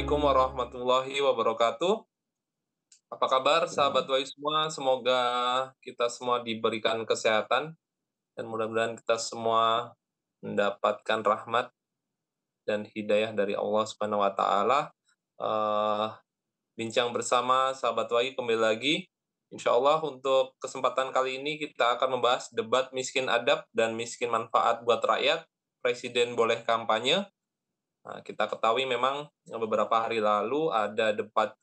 Assalamualaikum warahmatullahi wabarakatuh. Apa kabar sahabat Wahyu semua? Semoga kita semua diberikan kesehatan dan mudah-mudahan kita semua mendapatkan rahmat dan hidayah dari Allah Subhanahu wa taala. Eh, Bincang bersama sahabat Wahyu kembali lagi. Insya Allah untuk kesempatan kali ini kita akan membahas debat miskin adab dan miskin manfaat buat rakyat. Presiden boleh kampanye. Nah, kita ketahui memang beberapa hari lalu ada debat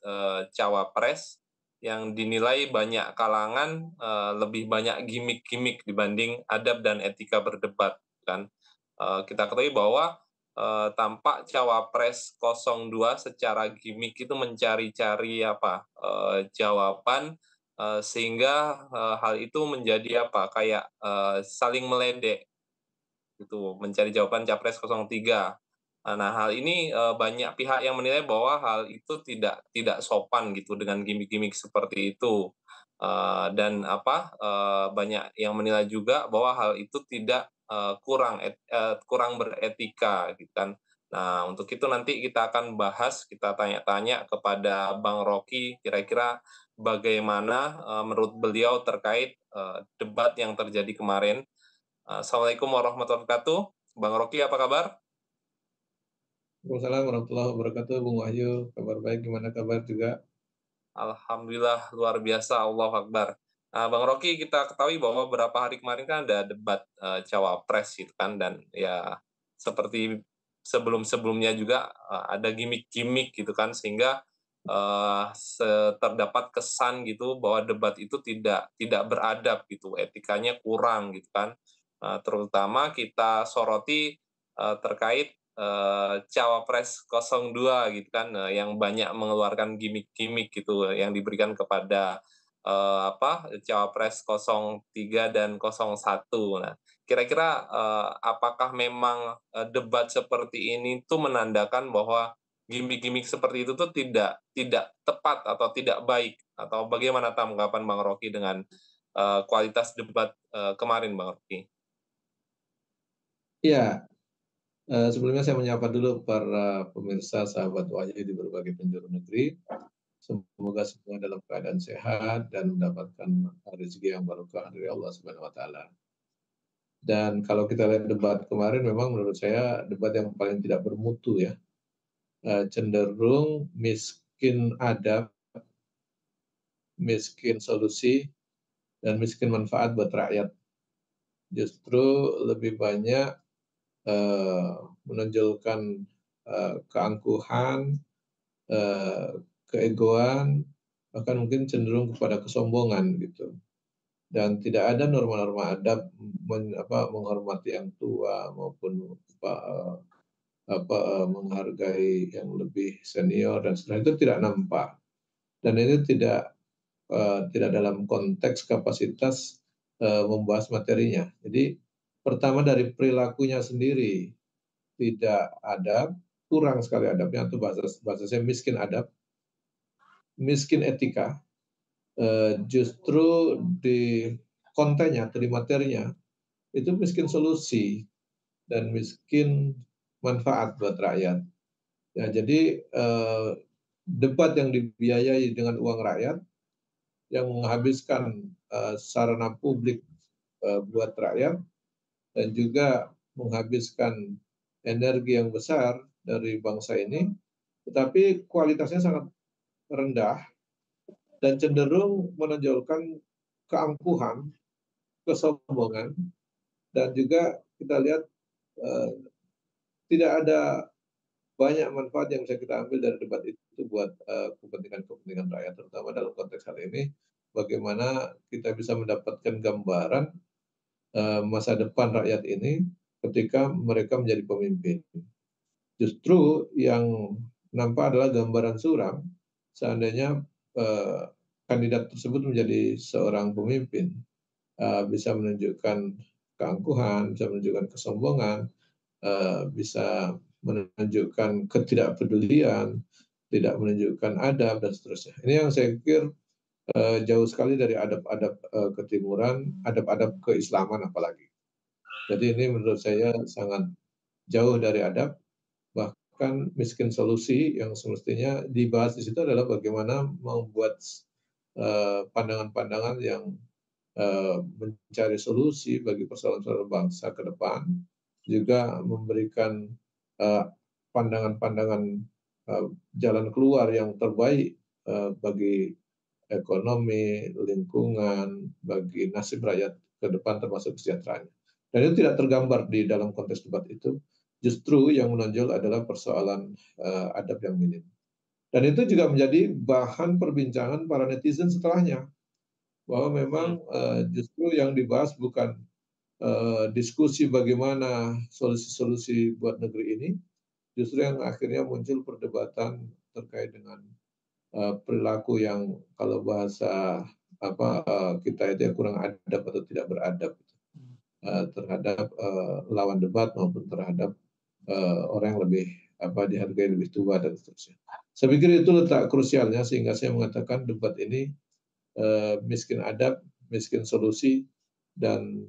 cawapres yang dinilai banyak kalangan lebih banyak gimmick-gimmick dibanding adab dan etika berdebat kan. Kita ketahui bahwa tampak cawapres 02 secara gimmick itu mencari-cari jawaban sehingga hal itu menjadi kayak saling meledek gitu, mencari jawaban capres 03. Nah, hal ini banyak pihak yang menilai bahwa hal itu tidak sopan gitu dengan gimmick-gimmick seperti itu. Dan banyak yang menilai juga bahwa hal itu tidak kurang beretika gitu kan. Nah, untuk itu nanti kita akan bahas, kita tanya-tanya kepada Bang Rocky kira-kira bagaimana menurut beliau terkait debat yang terjadi kemarin. Assalamualaikum warahmatullahi wabarakatuh. Bang Rocky, apa kabar? Waalaikumsalam warahmatullahi wabarakatuh, Bung Wahyu. Kabar baik, gimana kabar juga? Alhamdulillah, luar biasa, Allahu Akbar. Bang Rocky, kita ketahui bahwa beberapa hari kemarin kan ada debat cawapres gitu kan, dan ya seperti sebelum-sebelumnya juga ada gimmick-gimmick gitu kan, sehingga terdapat kesan gitu bahwa debat itu tidak beradab gitu, etikanya kurang gitu kan. Terutama kita soroti terkait cawapres 02 gitu kan, yang banyak mengeluarkan gimmick-gimmick gitu yang diberikan kepada cawapres 03 dan 01. Nah, kira-kira apakah memang debat seperti ini tuh menandakan bahwa gimmick-gimmick seperti itu tuh tidak tidak tepat atau tidak baik, atau bagaimana tanggapan Bang Rocky dengan kualitas debat kemarin, Bang Rocky? Iya, sebelumnya saya menyapa dulu para pemirsa sahabat Wahyu di berbagai penjuru negeri. Semoga semua dalam keadaan sehat dan mendapatkan rezeki yang barokah dari Allah Subhanahu wa taala. Dan kalau kita lihat debat kemarin, memang menurut saya debat yang paling tidak bermutu ya. Cenderung miskin adab, miskin solusi, dan miskin manfaat buat rakyat. Justru lebih banyak menonjolkan keangkuhan, keegoan, bahkan mungkin cenderung kepada kesombongan gitu. Dan tidak ada norma-norma adab menghormati yang tua maupun menghargai yang lebih senior dan seterusnya, itu tidak nampak. Dan itu tidak dalam konteks kapasitas membahas materinya. Jadi pertama dari perilakunya sendiri tidak adab, kurang sekali adabnya, atau bahasa saya miskin adab, miskin etika. Justru di kontennya atau di materinya itu miskin solusi dan miskin manfaat buat rakyat. Ya, jadi debat yang dibiayai dengan uang rakyat, yang menghabiskan sarana publik buat rakyat, dan juga menghabiskan energi yang besar dari bangsa ini, tetapi kualitasnya sangat rendah dan cenderung menonjolkan keangkuhan, kesombongan, dan juga kita lihat tidak ada banyak manfaat yang bisa kita ambil dari debat itu buat kepentingan-kepentingan rakyat, terutama dalam konteks hal ini, bagaimana kita bisa mendapatkan gambaran masa depan rakyat ini ketika mereka menjadi pemimpin. Justru yang nampak adalah gambaran suram seandainya kandidat tersebut menjadi seorang pemimpin, bisa menunjukkan keangkuhan, bisa menunjukkan kesombongan, bisa menunjukkan ketidakpedulian, tidak menunjukkan adab, dan seterusnya. Ini yang saya pikir jauh sekali dari adab-adab ketimuran, adab-adab keislaman apalagi. Jadi ini menurut saya sangat jauh dari adab, kan miskin solusi yang semestinya dibahas di situ adalah bagaimana membuat pandangan-pandangan yang mencari solusi bagi persoalan-persoalan bangsa ke depan, juga memberikan eh, pandangan-pandangan jalan keluar yang terbaik bagi ekonomi, lingkungan, bagi nasib rakyat ke depan termasuk kesejahteraannya. Dan itu tidak tergambar di dalam konteks debat itu. Justru yang menonjol adalah persoalan adab yang minim. Dan itu juga menjadi bahan perbincangan para netizen setelahnya, bahwa memang justru yang dibahas bukan diskusi bagaimana solusi-solusi buat negeri ini, justru yang akhirnya muncul perdebatan terkait dengan perilaku yang kalau bahasa kita itu yang kurang adab atau tidak beradab terhadap lawan debat maupun terhadap orang yang lebih dihargai lebih tua dan seterusnya. Saya pikir itu letak krusialnya sehingga saya mengatakan debat ini miskin adab, miskin solusi, dan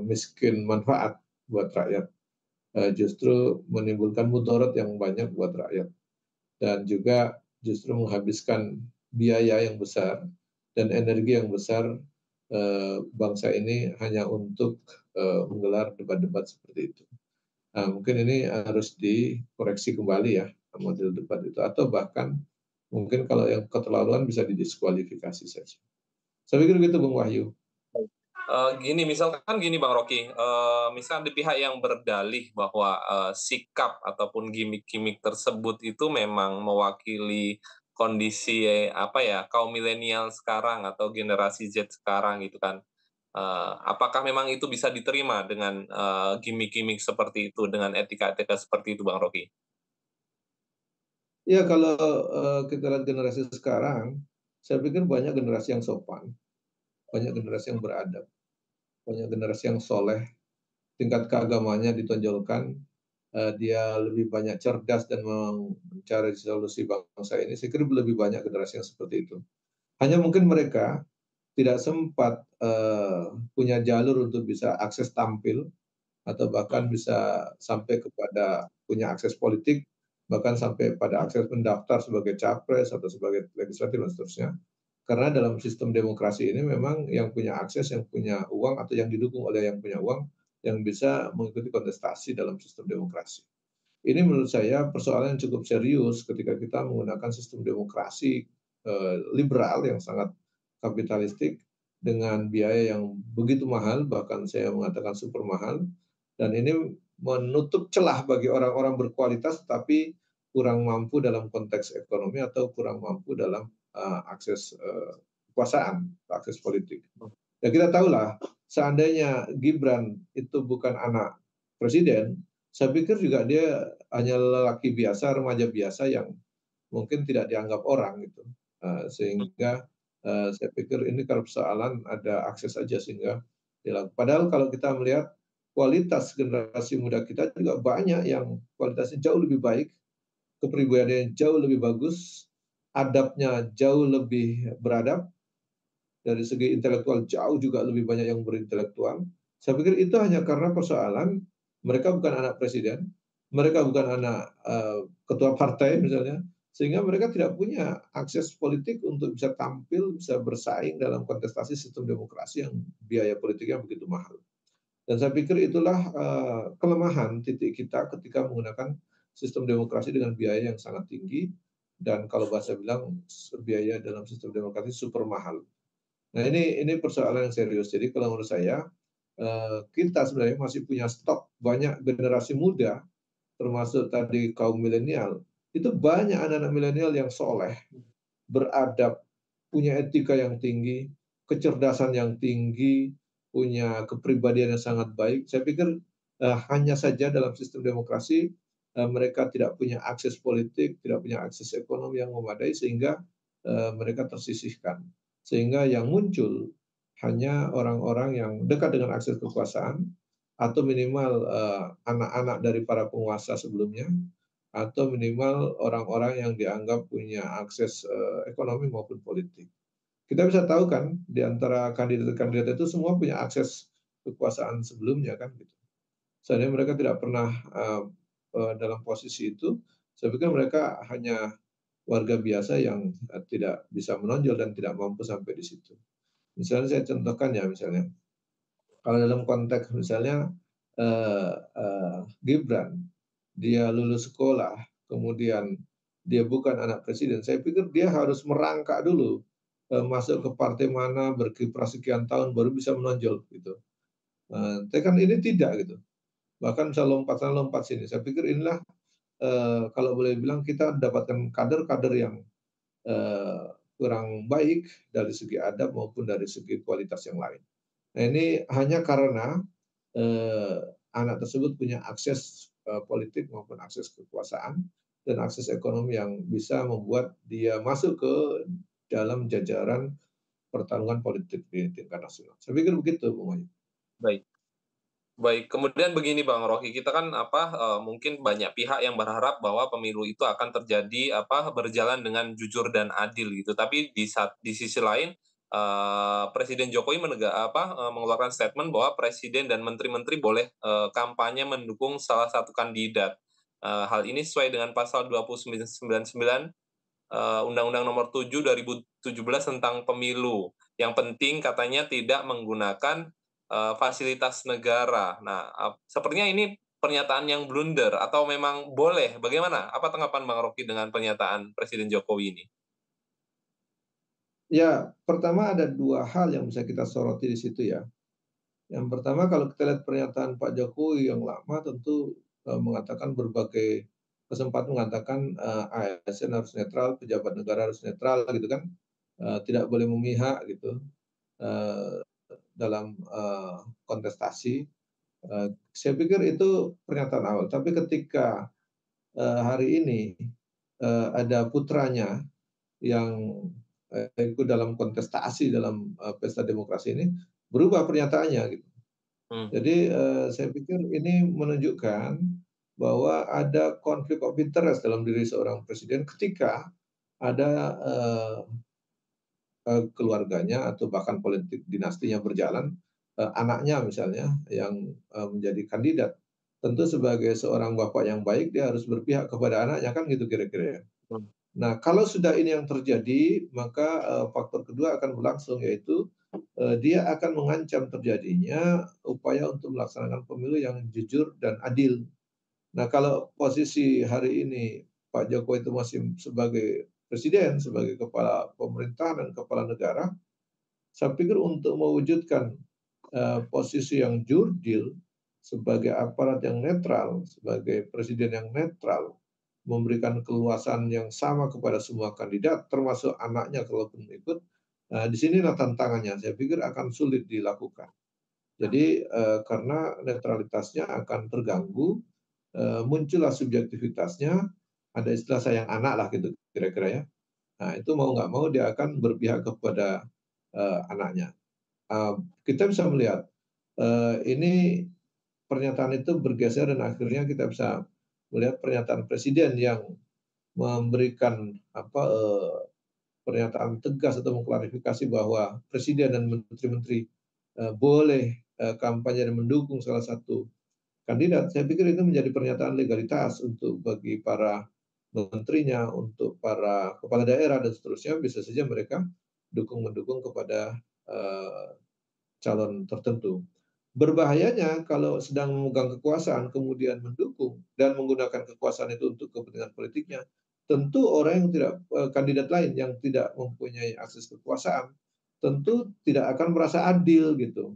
miskin manfaat buat rakyat. Justru menimbulkan mudarat yang banyak buat rakyat. Dan juga justru menghabiskan biaya yang besar dan energi yang besar bangsa ini hanya untuk menggelar debat-debat seperti itu. Nah, mungkin ini harus dikoreksi kembali ya model debat itu, atau bahkan mungkin kalau yang keterlaluan bisa didiskualifikasi saja. Saya pikir gitu Bung Wahyu. Gini, misalkan gini Bang Rocky, misalkan di pihak yang berdalih bahwa sikap ataupun gimmick-gimmick tersebut itu memang mewakili kondisi kaum milenial sekarang atau generasi Z sekarang gitu kan. Apakah memang itu bisa diterima dengan gimmick-gimmick seperti itu, dengan etika-etika seperti itu Bang Rocky? Ya kalau kita lihat generasi sekarang, saya pikir banyak generasi yang sopan, banyak generasi yang beradab, banyak generasi yang soleh, tingkat keagamannya ditonjolkan, dia lebih banyak cerdas dan mencari solusi bangsa ini. Saya kira lebih banyak generasi yang seperti itu. Hanya mungkin mereka tidak sempat punya jalur untuk bisa akses tampil atau bahkan bisa sampai kepada punya akses politik, bahkan sampai pada akses mendaftar sebagai capres atau sebagai legislatif dan seterusnya. Karena dalam sistem demokrasi ini memang yang punya akses, yang punya uang atau yang didukung oleh yang punya uang yang bisa mengikuti kontestasi dalam sistem demokrasi. Ini menurut saya persoalan yang cukup serius ketika kita menggunakan sistem demokrasi liberal yang sangat kapitalistik dengan biaya yang begitu mahal, bahkan saya mengatakan super mahal, dan ini menutup celah bagi orang-orang berkualitas tapi kurang mampu dalam konteks ekonomi atau kurang mampu dalam akses kekuasaan, akses politik. Ya kita tahulah, seandainya Gibran itu bukan anak presiden, saya pikir juga dia hanya lelaki biasa, remaja biasa yang mungkin tidak dianggap orang gitu. Sehingga saya pikir ini kalau persoalan ada akses saja sehingga dilakukan. Padahal kalau kita melihat kualitas generasi muda kita juga banyak yang kualitasnya jauh lebih baik, kepribadiannya jauh lebih bagus, adabnya jauh lebih beradab, dari segi intelektual jauh juga lebih banyak yang berintelektual. Saya pikir itu hanya karena persoalan mereka bukan anak presiden, mereka bukan anak ketua partai misalnya, sehingga mereka tidak punya akses politik untuk bisa tampil, bisa bersaing dalam kontestasi sistem demokrasi yang biaya politiknya begitu mahal. Dan saya pikir itulah kelemahan titik kita ketika menggunakan sistem demokrasi dengan biaya yang sangat tinggi, dan kalau bahasa bilang biaya dalam sistem demokrasi super mahal. Nah ini persoalan yang serius. Jadi kalau menurut saya kita sebenarnya masih punya stok banyak generasi muda, termasuk tadi kaum milenial. Itu banyak anak-anak milenial yang soleh, beradab, punya etika yang tinggi, kecerdasan yang tinggi, punya kepribadian yang sangat baik. Saya pikir hanya saja dalam sistem demokrasi mereka tidak punya akses politik, tidak punya akses ekonomi yang memadai sehingga mereka tersisihkan. Sehingga yang muncul hanya orang-orang yang dekat dengan akses kekuasaan atau minimal anak-anak dari para penguasa sebelumnya, atau minimal orang-orang yang dianggap punya akses ekonomi maupun politik. Kita bisa tahu kan di antara kandidat-kandidat itu semua punya akses kekuasaan sebelumnya kan gitu. Seandainya mereka tidak pernah dalam posisi itu, saya pikir mereka hanya warga biasa yang, tidak bisa menonjol dan tidak mampu sampai di situ. Misalnya saya contohkan ya, misalnya, kalau dalam konteks misalnya, eee eee, Gibran, dia lulus sekolah, kemudian dia bukan anak presiden, saya pikir dia harus merangkak dulu, masuk ke partai mana, berkiprah sekian tahun baru bisa menonjol gitu. Tapi kan ini tidak gitu, bahkan bisa lompat sana lompat sini. Saya pikir inilah, kalau boleh bilang kita dapatkan kader-kader yang, eee, kurang baik dari segi adab maupun dari segi kualitas yang lain. Nah ini hanya karena, eee, anak tersebut punya akses, politik maupun akses kekuasaan dan akses ekonomi yang bisa membuat dia masuk ke dalam jajaran pertarungan politik di tingkat nasional. Saya pikir begitu, Bung Wahyu. Baik. Baik, kemudian begini Bang Rocky, kita kan mungkin banyak pihak yang berharap bahwa pemilu itu akan terjadi berjalan dengan jujur dan adil gitu. Tapi di sisi lain Presiden Jokowi mengeluarkan statement bahwa presiden dan menteri-menteri boleh kampanye mendukung salah satu kandidat. Hal ini sesuai dengan pasal 299 Undang-Undang Nomor 7 2017 tentang Pemilu. Yang penting katanya tidak menggunakan fasilitas negara. Nah, sepertinya ini pernyataan yang blunder atau memang boleh? Bagaimana? Apa tanggapan Bang Rocky dengan pernyataan Presiden Jokowi ini? Ya, pertama ada 2 hal yang bisa kita soroti di situ ya. Yang pertama kalau kita lihat pernyataan Pak Jokowi yang lama tentu, mengatakan berbagai kesempatan mengatakan, ASN harus netral, pejabat negara harus netral gitu kan, tidak boleh memihak gitu, eee, dalam, kontestasi. Saya pikir itu pernyataan awal, tapi ketika, hari ini, ada putranya yang, ikut dalam kontestasi dalam, pesta demokrasi ini, berubah pernyataannya gitu. Hmm. Jadi, saya pikir ini menunjukkan bahwa ada konflik of interest dalam diri seorang presiden ketika ada, keluarganya atau bahkan politik dinastinya berjalan, anaknya misalnya yang, menjadi kandidat. Tentu sebagai seorang bapak yang baik dia harus berpihak kepada anaknya, kan gitu kira-kira ya. Hmm. Nah, kalau sudah ini yang terjadi, maka, faktor kedua akan berlangsung, yaitu, dia akan mengancam terjadinya upaya untuk melaksanakan pemilu yang jujur dan adil. Nah, kalau posisi hari ini Pak Jokowi itu masih sebagai presiden, sebagai kepala pemerintahan dan kepala negara, saya pikir untuk mewujudkan, posisi yang jurdil sebagai aparat yang netral, sebagai presiden yang netral, memberikan keluasan yang sama kepada semua kandidat, termasuk anaknya kalaupun ikut, di sinilah tantangannya, saya pikir akan sulit dilakukan. Jadi, karena netralitasnya akan terganggu, muncullah subjektivitasnya, ada istilah sayang anak lah gitu kira-kira ya. Nah itu mau nggak mau dia akan berpihak kepada, anaknya. Kita bisa melihat, ini pernyataan itu bergeser dan akhirnya kita bisa melihat pernyataan presiden yang memberikan pernyataan tegas atau mengklarifikasi bahwa presiden dan menteri-menteri, boleh, kampanye dan mendukung salah satu kandidat. Saya pikir itu menjadi pernyataan legalitas untuk bagi para menterinya, untuk para kepala daerah dan seterusnya, bisa saja mereka mendukung kepada, calon tertentu. Berbahayanya kalau sedang memegang kekuasaan kemudian mendukung dan menggunakan kekuasaan itu untuk kepentingan politiknya, tentu orang yang tidak kandidat lain yang tidak mempunyai akses kekuasaan, tentu tidak akan merasa adil gitu.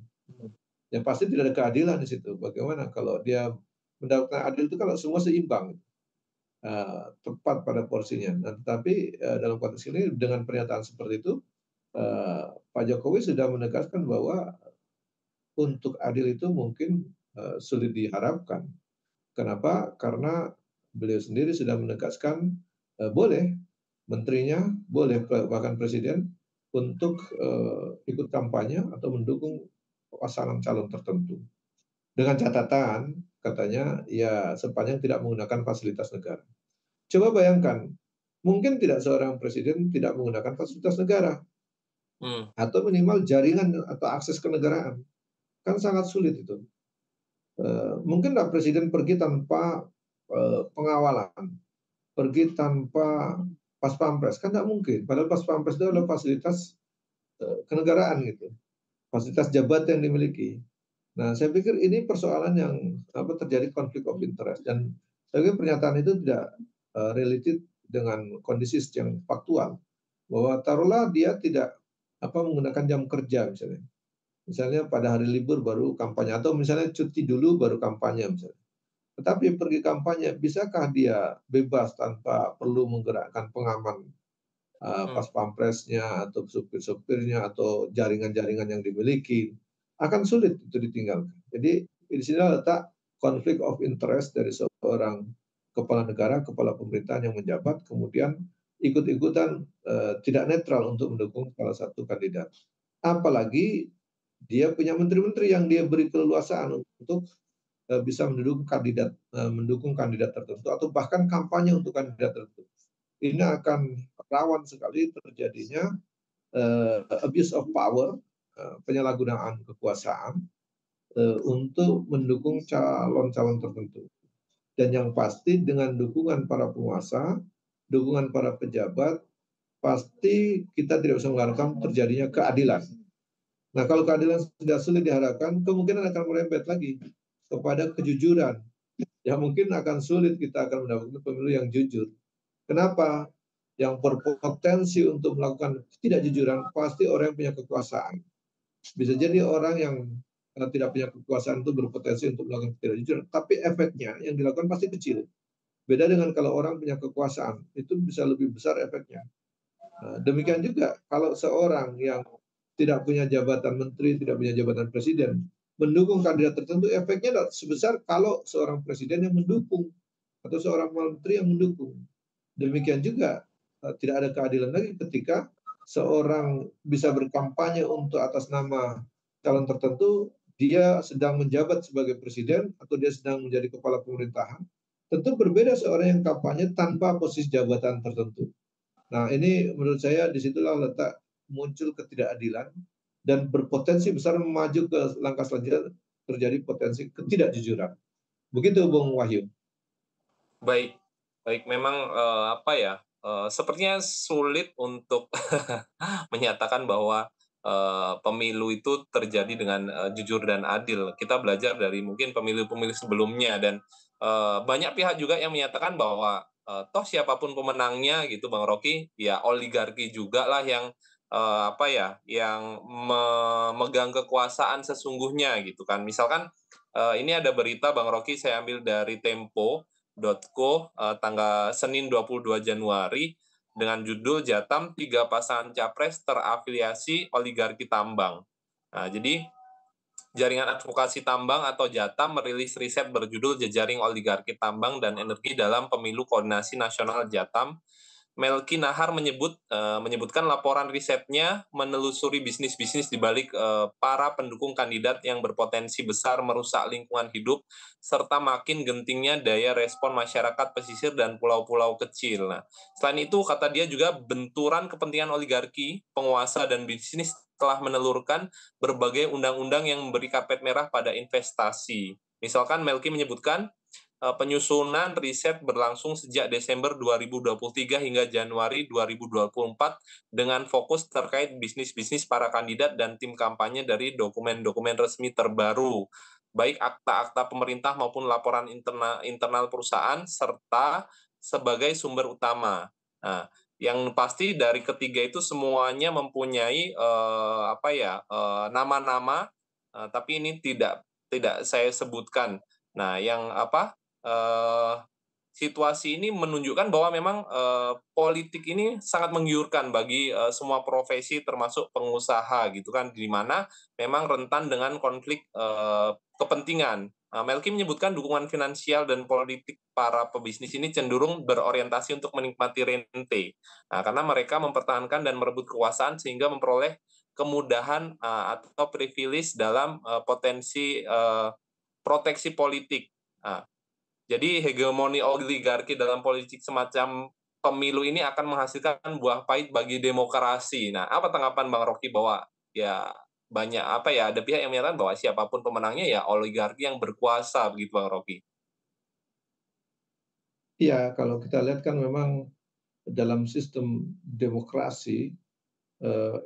Ya pasti tidak ada keadilan di situ. Bagaimana kalau dia mendapatkan adil itu kalau semua seimbang, tepat pada porsinya. Nah tetapi, dalam konteks ini dengan pernyataan seperti itu, Pak Jokowi sudah menegaskan bahwa untuk adil itu mungkin, sulit diharapkan. Kenapa? Karena beliau sendiri sudah menegaskan, boleh menterinya, boleh bahkan presiden untuk, ikut kampanye atau mendukung pasangan calon tertentu. Dengan catatan, katanya, ya sepanjang tidak menggunakan fasilitas negara. Coba bayangkan, mungkin tidak seorang presiden tidak menggunakan fasilitas negara, Hmm. atau minimal jaringan atau akses kenegaraan, kan sangat sulit itu. Mungkin nggak presiden pergi tanpa pengawalan, pergi tanpa pas pampres, kan nggak mungkin. Padahal pas pampres itu adalah fasilitas kenegaraan gitu, fasilitas jabatan yang dimiliki. Nah, saya pikir ini persoalan yang terjadi konflik of interest, dan saya pikir pernyataan itu tidak related dengan kondisi yang faktual, bahwa taruhlah dia tidak menggunakan jam kerja misalnya. Misalnya pada hari libur baru kampanye, atau misalnya cuti dulu baru kampanye misalnya. Tetapi pergi kampanye, bisakah dia bebas tanpa perlu menggerakkan pengaman pas pampresnya atau supir-supirnya atau jaringan-jaringan yang dimiliki? Akan sulit itu ditinggalkan. Jadi di sini letak konflik of interest dari seorang kepala negara, kepala pemerintahan yang menjabat, kemudian ikut-ikutan tidak netral untuk mendukung salah satu kandidat. Apalagi dia punya menteri-menteri yang dia beri keleluasaan untuk bisa mendukung kandidat tertentu atau bahkan kampanye untuk kandidat tertentu. Ini akan rawan sekali terjadinya abuse of power, penyalahgunaan kekuasaan untuk mendukung calon-calon tertentu. Dan yang pasti dengan dukungan para penguasa, dukungan para pejabat, pasti kita tidak bisa mengharapkan terjadinya keadilan. Nah, kalau keadilan sudah sulit diharapkan, kemungkinan akan merembet lagi kepada kejujuran. Ya mungkin akan sulit kita akan mendapatkan pemilu yang jujur. Kenapa? Yang berpotensi untuk melakukan ketidakjujuran pasti orang yang punya kekuasaan. Bisa jadi orang yang tidak punya kekuasaan itu berpotensi untuk melakukan ketidakjujuran, tapi efeknya yang dilakukan pasti kecil. Beda dengan kalau orang punya kekuasaan, itu bisa lebih besar efeknya. Nah, demikian juga kalau seorang yang tidak punya jabatan menteri, tidak punya jabatan presiden, mendukung kandidat tertentu, efeknya tidak sebesar kalau seorang presiden yang mendukung atau seorang menteri yang mendukung. Demikian juga tidak ada keadilan lagi ketika seorang bisa berkampanye untuk atas nama calon tertentu, dia sedang menjabat sebagai presiden atau dia sedang menjadi kepala pemerintahan. Tentu berbeda seorang yang kampanye tanpa posisi jabatan tertentu. Nah, ini menurut saya disitulah letak muncul ketidakadilan dan berpotensi besar maju ke langkah selanjutnya terjadi potensi ketidakjujuran. Begitu, Bung Wahyu. Baik, baik. Memang sepertinya sulit untuk menyatakan bahwa pemilu itu terjadi dengan jujur dan adil. Kita belajar dari mungkin pemilu-pemilu sebelumnya, dan banyak pihak juga yang menyatakan bahwa toh siapapun pemenangnya gitu, Bang Rocky, ya oligarki juga lah yang yang memegang kekuasaan sesungguhnya gitu kan. Misalkan ini ada berita, Bang Rocky, saya ambil dari Tempo.co tanggal Senin 22 Januari dengan judul Jatam 3 pasangan capres terafiliasi oligarki tambang. Nah, jadi Jaringan Advokasi Tambang atau Jatam merilis riset berjudul Jejaring Oligarki Tambang dan Energi dalam Pemilu Koordinasi Nasional Jatam. Melki Nahar menyebutkan laporan risetnya menelusuri bisnis-bisnis di balik para pendukung kandidat yang berpotensi besar merusak lingkungan hidup serta makin gentingnya daya respon masyarakat pesisir dan pulau-pulau kecil. Nah, selain itu, kata dia juga benturan kepentingan oligarki, penguasa, dan bisnis telah menelurkan berbagai undang-undang yang memberi karpet merah pada investasi. Misalkan Melki menyebutkan penyusunan riset berlangsung sejak Desember 2023 hingga Januari 2024 dengan fokus terkait bisnis-bisnis para kandidat dan tim kampanye dari dokumen-dokumen resmi terbaru, baik akta-akta pemerintah maupun laporan internal perusahaan, serta sebagai sumber utama. Nah, yang pasti dari ketiga itu semuanya mempunyai nama-nama, tapi ini tidak saya sebutkan. Nah, yang situasi ini menunjukkan bahwa memang politik ini sangat menggiurkan bagi semua profesi termasuk pengusaha gitu kan, di mana memang rentan dengan konflik kepentingan. Melki menyebutkan dukungan finansial dan politik para pebisnis ini cenderung berorientasi untuk menikmati rente. Nah, karena mereka mempertahankan dan merebut kekuasaan sehingga memperoleh kemudahan atau privilege dalam proteksi politik. Nah, jadi hegemoni oligarki dalam politik semacam pemilu ini akan menghasilkan buah pahit bagi demokrasi. Nah, apa tanggapan Bang Rocky bahwa ya ada pihak yang menyatakan bahwa siapapun pemenangnya ya oligarki yang berkuasa begitu, Bang Rocky? Iya, kalau kita lihat kan memang dalam sistem demokrasi,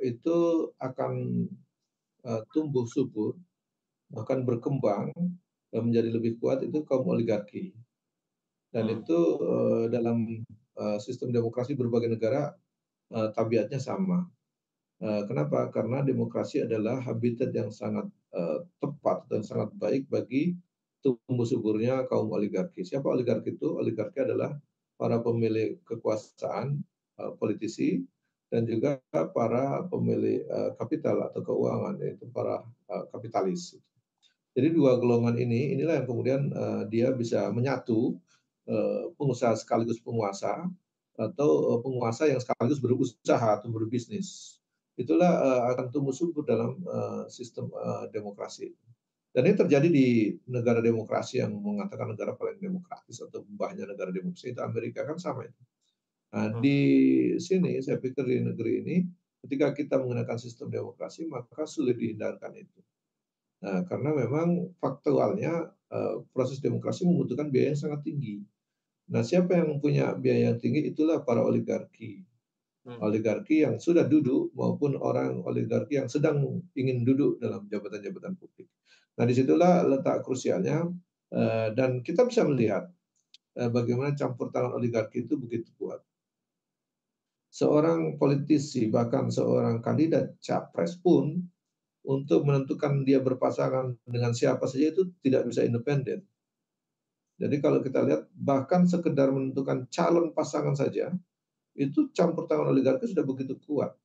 itu akan, tumbuh subur, bahkan berkembang, menjadi lebih kuat itu kaum oligarki. Dan Hmm. itu, dalam, sistem demokrasi berbagai negara, tabiatnya sama. Kenapa? Karena demokrasi adalah habitat yang sangat, tepat dan sangat baik bagi tumbuh suburnya kaum oligarki. Siapa oligarki itu? Oligarki adalah para pemilik kekuasaan, politisi, dan juga para pemilik, kapital atau keuangan, yaitu para, kapitalis. Jadi dua golongan ini, inilah yang kemudian, dia bisa menyatu, pengusaha sekaligus penguasa, atau, penguasa yang sekaligus berusaha atau berbisnis. Itulah, akan tumbuh subur dalam, sistem, demokrasi. Dan ini terjadi di negara demokrasi yang mengatakan negara paling demokratis atau mbahnya negara demokrasi itu Amerika, kan sama itu. Nah, Hmm. di sini saya pikir di negeri ini, ketika kita menggunakan sistem demokrasi, maka sulit dihindarkan itu. Nah, karena memang faktualnya, proses demokrasi membutuhkan biaya yang sangat tinggi. Nah, siapa yang punya biaya yang tinggi? Itulah para oligarki. Hmm. Oligarki yang sudah duduk maupun orang oligarki yang sedang ingin duduk dalam jabatan-jabatan publik. Nah, disitulah letak krusialnya, dan kita bisa melihat, bagaimana campur tangan oligarki itu begitu kuat. Seorang politisi, bahkan seorang kandidat capres pun, untuk menentukan dia berpasangan dengan siapa saja itu tidak bisa independen. Jadi kalau kita lihat bahkan sekedar menentukan calon pasangan saja, itu campur tangan oligarki sudah begitu kuat. Hmm.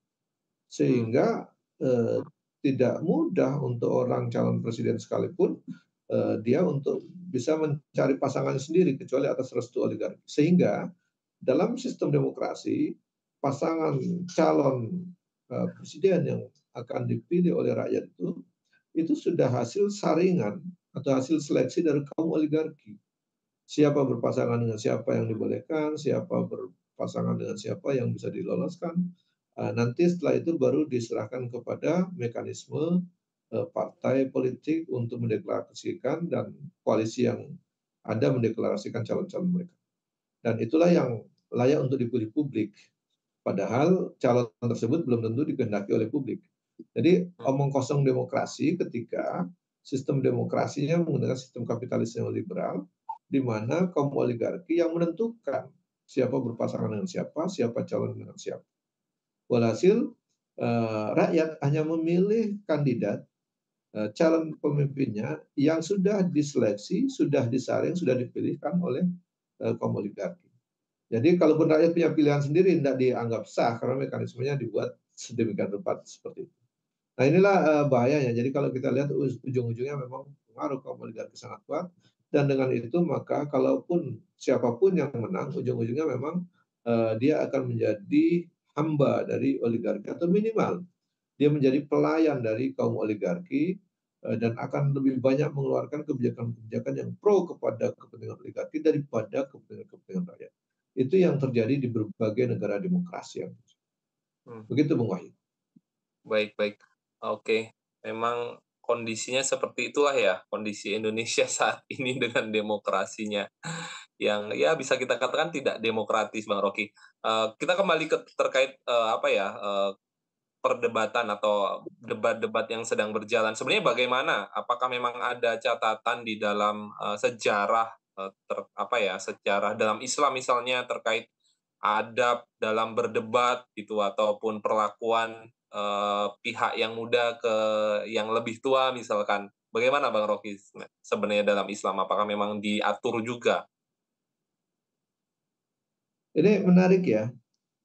Sehingga, tidak mudah untuk orang calon presiden sekalipun, dia untuk bisa mencari pasangannya sendiri kecuali atas restu oligarki. Sehingga dalam sistem demokrasi, pasangan calon, presiden yang akan dipilih oleh rakyat itu sudah hasil saringan atau hasil seleksi dari kaum oligarki. Siapa berpasangan dengan siapa yang dibolehkan, siapa berpasangan dengan siapa yang bisa diloloskan. Nanti setelah itu baru diserahkan kepada mekanisme, partai politik untuk mendeklarasikan dan koalisi yang ada mendeklarasikan calon-calon mereka. Dan itulah yang layak untuk dipilih publik. Padahal calon tersebut belum tentu dikehendaki oleh publik. Jadi Hmm. omong kosong demokrasi ketika sistem demokrasinya menggunakan sistem kapitalis neoliberal, di mana kaum oligarki yang menentukan siapa berpasangan dengan siapa, siapa calon dengan siapa. Walhasil, rakyat hanya memilih kandidat, calon pemimpinnya yang sudah diseleksi, sudah disaring, sudah dipilihkan oleh, kaum oligarki. Jadi kalaupun rakyat punya pilihan sendiri tidak dianggap sah karena mekanismenya dibuat sedemikian rupa seperti itu. Nah inilah, bahayanya. Jadi kalau kita lihat ujung-ujungnya memang pengaruh kaum oligarki sangat kuat dan dengan itu maka kalaupun siapapun yang menang ujung-ujungnya memang, dia akan menjadi hamba dari oligarki atau minimal dia menjadi pelayan dari kaum oligarki, dan akan lebih banyak mengeluarkan kebijakan-kebijakan yang pro kepada kepentingan oligarki daripada kepentingan rakyat. Itu yang terjadi di berbagai negara demokrasi yang Hmm. begitu, Bung Wahyu. Baik, baik. Oke, memang kondisinya seperti itulah ya, kondisi Indonesia saat ini dengan demokrasinya yang ya bisa kita katakan tidak demokratis, Bang Rocky. Kita kembali ke terkait, apa ya, perdebatan atau debat-debat yang sedang berjalan. Sebenarnya bagaimana? Apakah memang ada catatan di dalam, sejarah, apa ya, sejarah dalam Islam misalnya terkait adab dalam berdebat gitu ataupun perlakuan, pihak yang muda ke yang lebih tua misalkan. Bagaimana Bang Rocky sebenarnya dalam Islam? Apakah memang diatur juga? Ini menarik ya,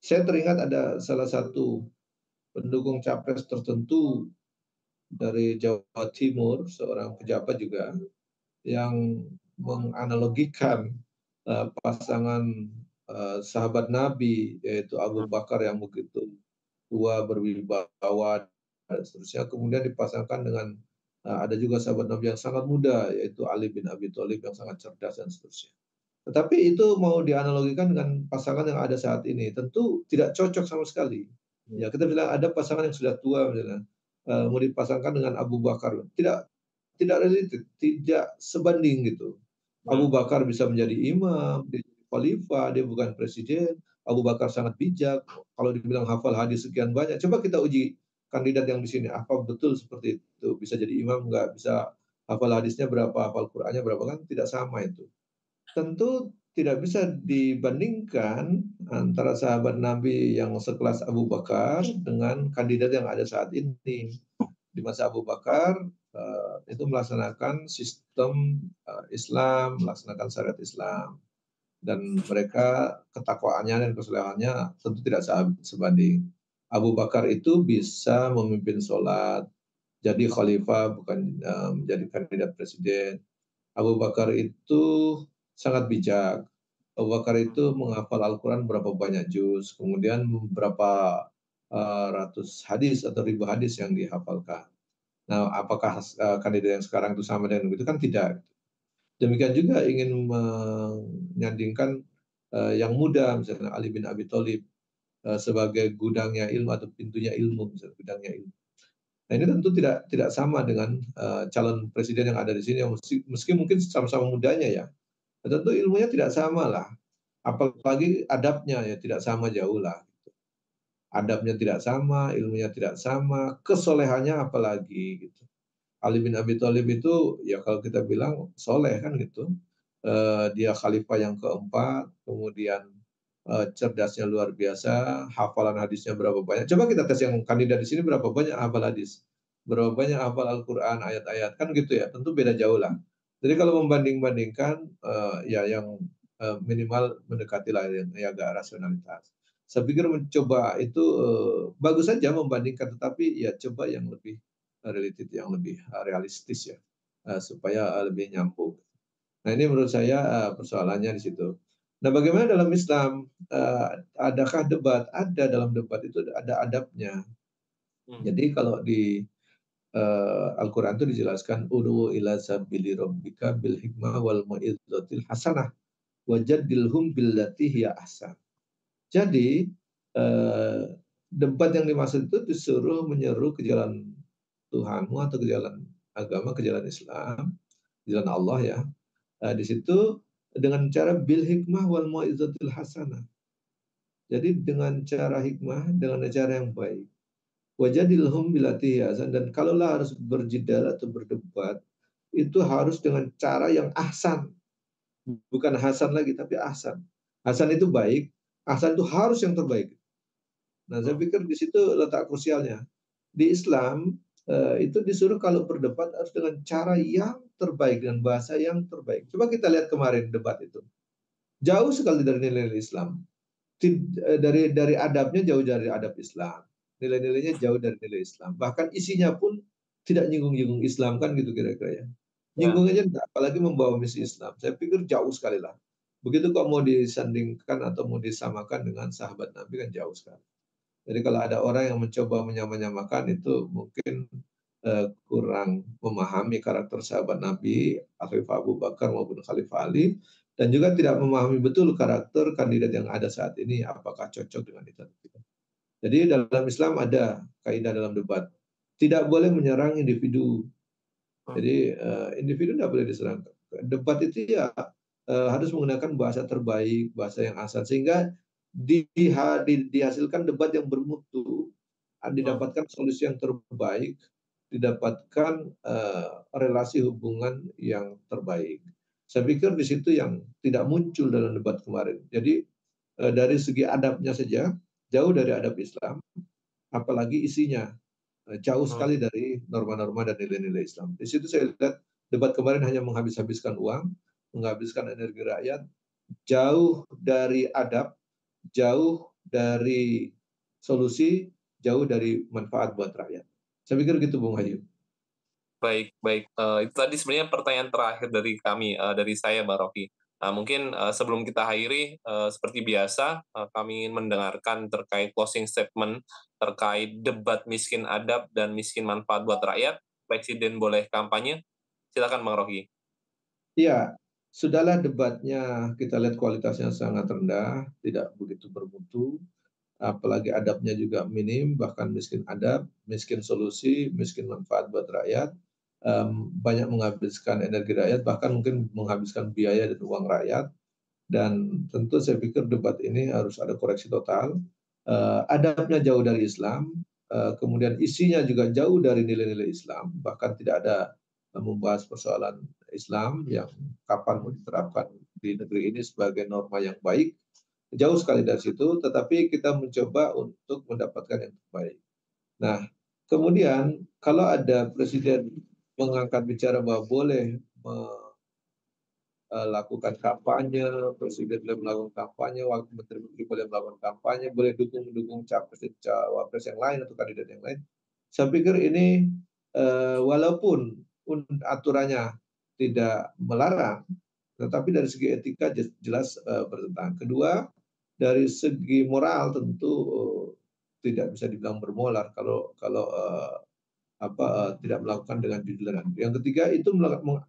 saya teringat ada salah satu pendukung capres tertentu dari Jawa Timur, seorang pejabat juga, yang menganalogikan, pasangan, sahabat Nabi, yaitu Abu Hmm. Bakar yang begitu tua, berwibawa, dan seterusnya, kemudian dipasangkan dengan, ada juga sahabat Nabi yang sangat muda, yaitu Ali bin Abi Thalib yang sangat cerdas dan seterusnya. Tetapi itu mau dianalogikan dengan pasangan yang ada saat ini, tentu tidak cocok sama sekali. Hmm. Ya, kita bilang ada pasangan yang sudah tua misalnya, mau dipasangkan dengan Abu Bakar, tidak tidak related, tidak sebanding gitu. Abu Hmm. Bakar bisa menjadi imam, khalifah, dia bukan presiden. Abu Bakar sangat bijak. Kalau dibilang hafal hadis sekian banyak, coba kita uji kandidat yang di sini. Apa betul seperti itu? Bisa jadi imam nggak? Bisa hafal hadisnya berapa? Hafal Qur'annya berapa? Kan tidak sama itu. Tentu tidak bisa dibandingkan antara sahabat Nabi yang sekelas Abu Bakar dengan kandidat yang ada saat ini. Di masa Abu Bakar itu melaksanakan sistem Islam, melaksanakan syariat Islam, dan mereka ketakwaannya dan kesolehannya tentu tidak sebanding. Abu Bakar itu bisa memimpin sholat, jadi khalifah bukan menjadi kandidat presiden. Abu Bakar itu sangat bijak. Abu Bakar itu menghafal Al-Quran berapa banyak juz, kemudian berapa ratus hadis atau ribu hadis yang dihafalkan. Nah, apakah kandidat yang sekarang itu sama dengan itu? Kan tidak. Demikian juga ingin menyandingkan yang muda, misalnya Ali bin Abi Thalib sebagai gudangnya ilmu atau pintunya ilmu, misalnya gudangnya ilmu. Nah, ini tentu tidak sama dengan calon presiden yang ada di sini, yang meski mungkin sama-sama mudanya ya, tentu ilmunya tidak sama lah. Apalagi adabnya ya tidak sama jauh lah. Adabnya tidak sama, ilmunya tidak sama, kesolehannya apalagi gitu. Ali bin Abi Thalib itu ya kalau kita bilang soleh kan gitu. Dia khalifah yang keempat, kemudian cerdasnya luar biasa, hafalan hadisnya berapa banyak. Coba kita tes yang kandidat di sini berapa banyak hafal hadis, berapa banyak hafal Al-Quran, ayat-ayat, kan gitu ya, tentu beda jauh lah. Jadi kalau membanding-bandingkan, ya yang minimal mendekati lah yang agak rasionalitas. Saya pikir mencoba itu bagus saja membandingkan, tetapi ya coba yang lebih related, yang lebih realistis ya, supaya lebih nyambung. Nah ini menurut saya persoalannya di situ. Nah bagaimana dalam Islam, adakah debat? Ada, dalam debat itu ada adabnya. Jadi kalau di Al-Quran itu dijelaskan, Udu ila sabili rabbika bil hikmah wal mau'izatil hasanah wajadilhum billati hiya ahsan. Jadi debat yang dimaksud itu disuruh menyeru ke jalan Tuhanmu atau ke jalan agama, ke jalan Islam, ke jalan Allah ya. Di situ dengan cara bil hikmah wal mau'izatil hasanah. Jadi dengan cara hikmah, dengan cara yang baik. Wajadilhum billati hasan, dan kalaulah harus berjidal atau berdebat, itu harus dengan cara yang ahsan. Bukan hasan lagi, tapi ahsan. Hasan itu baik, ahsan itu harus yang terbaik. Nah, saya pikir di situ letak krusialnya. Di Islam itu disuruh kalau berdebat harus dengan cara yang terbaik, dengan bahasa yang terbaik. Coba kita lihat kemarin debat itu. Jauh sekali dari nilai-nilai Islam. Dari adabnya jauh dari adab Islam. Nilai-nilainya jauh dari nilai Islam. Bahkan isinya pun tidak nyinggung-nyinggung Islam kan gitu kira-kira ya. Nyinggung aja enggak, apalagi membawa misi Islam. Saya pikir jauh sekali lah. Begitu kok mau disandingkan atau mau disamakan dengan sahabat Nabi kan jauh sekali. Jadi kalau ada orang yang mencoba menyamakan itu mungkin kurang memahami karakter sahabat Nabi, Khalifah Abu Bakar maupun Khalifah Ali, dan juga tidak memahami betul karakter kandidat yang ada saat ini, apakah cocok dengan itu. Jadi dalam Islam ada kaidah dalam debat, tidak boleh menyerang individu. Jadi individu tidak boleh diserang. Debat itu ya harus menggunakan bahasa terbaik, bahasa yang asal, sehingga dihasilkan debat yang bermutu, didapatkan solusi yang terbaik, didapatkan relasi hubungan yang terbaik. Saya pikir di situ yang tidak muncul dalam debat kemarin. Jadi dari segi adabnya saja jauh dari adab Islam, apalagi isinya jauh sekali dari norma-norma dan nilai-nilai Islam. Di situ saya lihat debat kemarin hanya menghabiskan uang, menghabiskan energi rakyat, jauh dari adab, jauh dari solusi, jauh dari manfaat buat rakyat. Saya pikir gitu, Bung Hayu. Baik, baik. Itu tadi sebenarnya pertanyaan terakhir dari kami, dari saya, Mbak Rocky. Nah, mungkin sebelum kita akhiri, seperti biasa, kami ingin mendengarkan terkait closing statement terkait debat miskin adab dan miskin manfaat buat rakyat. Presiden boleh kampanye. Silakan, Bang Rocky. Iya, sudahlah debatnya kita lihat kualitasnya sangat rendah, tidak begitu bermutu, apalagi adabnya juga minim, bahkan miskin adab, miskin solusi, miskin manfaat buat rakyat, banyak menghabiskan energi rakyat, bahkan mungkin menghabiskan biaya dan uang rakyat. dan tentu saya pikir debat ini harus ada koreksi total. Adabnya jauh dari Islam, kemudian isinya juga jauh dari nilai-nilai Islam, bahkan tidak ada membahas persoalan Islam yang kapan mau diterapkan di negeri ini sebagai norma yang baik. Jauh sekali dari situ, tetapi kita mencoba untuk mendapatkan yang terbaik. Nah, kemudian kalau ada presiden mengangkat bicara bahwa boleh melakukan kampanye, presiden boleh melakukan kampanye, wakil menteri-menteri boleh melakukan kampanye, boleh mendukung capres dan cawapres yang lain atau kandidat yang lain. Saya pikir ini walaupun aturannya tidak melarang, tetapi dari segi etika jelas bertentangan. Kedua, dari segi moral tentu tidak bisa dibilang bermolar kalau tidak melakukan dengan jujur dan adil. Yang ketiga itu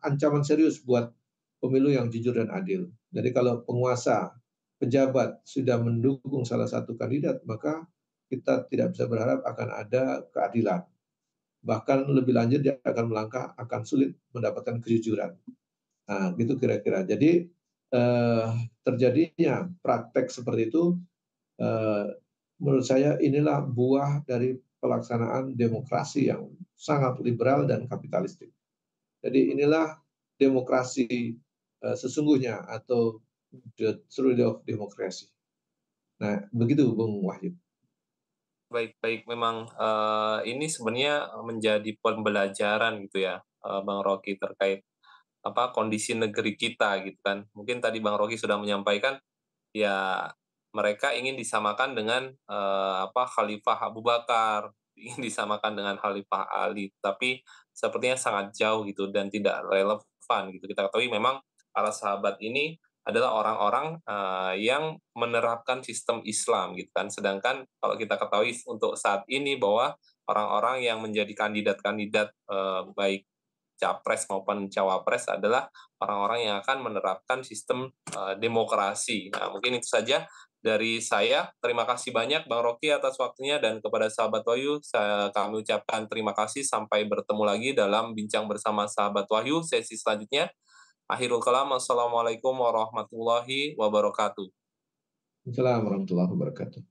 ancaman serius buat pemilu yang jujur dan adil. Jadi kalau penguasa, pejabat sudah mendukung salah satu kandidat, maka kita tidak bisa berharap akan ada keadilan. Bahkan lebih lanjut dia akan melangkah, akan sulit mendapatkan kejujuran. Nah, gitu kira-kira. Jadi terjadinya praktek seperti itu, menurut saya inilah buah dari pelaksanaan demokrasi yang sangat liberal dan kapitalistik. Jadi inilah demokrasi sesungguhnya atau the true of democracy. Nah, begitu Bung Wahyu. Baik, memang ini sebenarnya menjadi pembelajaran gitu ya, Bang Rocky, terkait kondisi negeri kita gitu kan. Mungkin tadi Bang Rocky sudah menyampaikan ya mereka ingin disamakan dengan Khalifah Abu Bakar, ingin disamakan dengan Khalifah Ali, tapi sepertinya sangat jauh gitu dan tidak relevan gitu. Kita ketahui memang para sahabat ini adalah orang-orang yang menerapkan sistem Islam gitu kan. Sedangkan kalau kita ketahui untuk saat ini bahwa orang-orang yang menjadi kandidat-kandidat baik capres maupun cawapres adalah orang-orang yang akan menerapkan sistem demokrasi. Nah, mungkin itu saja dari saya. Terima kasih banyak Bang Rocky atas waktunya, dan kepada sahabat Wahyu kami ucapkan terima kasih. Sampai bertemu lagi dalam bincang bersama sahabat Wahyu sesi selanjutnya. Akhirul kalam, assalamualaikum warahmatullahi wabarakatuh. Assalamualaikum warahmatullahi wabarakatuh.